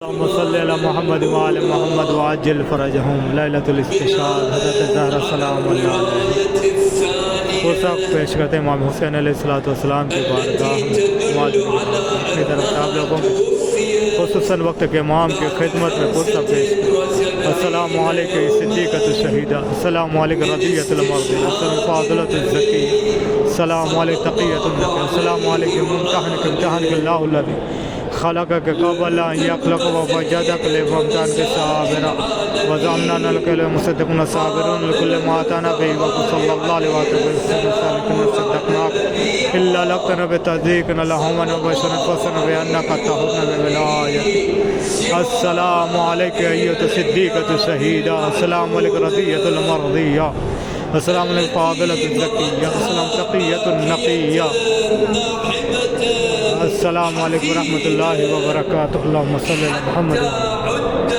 मोहम्मद वाल मोहम्मद वाजिल फ़रजहुम लैलतुल इस्तिशाद हज़रत ज़हरा सलाम पुरसा पेश करते हैं इमाम हुसैन अलैहिस्सलाम की बारगाह अपनी तरफ से आप लोगों को खुसूसन वक्त के इमाम की खिदमत में पुरसा पेश अस्सलामु अलैका सिद्दीक़तु शहीदा अस्सलामु अलैका रज़ियतुल मर्ज़िया फ़ाज़िलतुल ज़किया अस्सलामु अलैका तक़ियतुन नक़ी अस्सलामु अलैका मुम्तहनकल्लाहु लज़ी खलक के कबल यखलक व वजदक लिवमतान के साबिरा व ज़मना लकल मुसद्दिक़ुन साबिरुन लिकुल्ल मा अताना बिही व सल्लल्लाहु अलैहि वसल्लम सद्दक़नाक इल्ला लक़ना बितज़दीक़ना लहुम व बशरन फसन व अन्नका तहुरना बिविलायत अस्सलामु अलैका अय्युहा सिद्दीक़तु शहीदा अस्सलामु अलैका रज़ियतुल मर्ज़िया अस्सलामु अलैका फ़ाज़िलतुल ज़किया अस्सलामु तक़ियतुन नक़िया अस्सलामु अलैकुम व रहमतुल्लाहि व बरकातुहू अल्लाहुम्मा सल्लि अला मुहम्मद।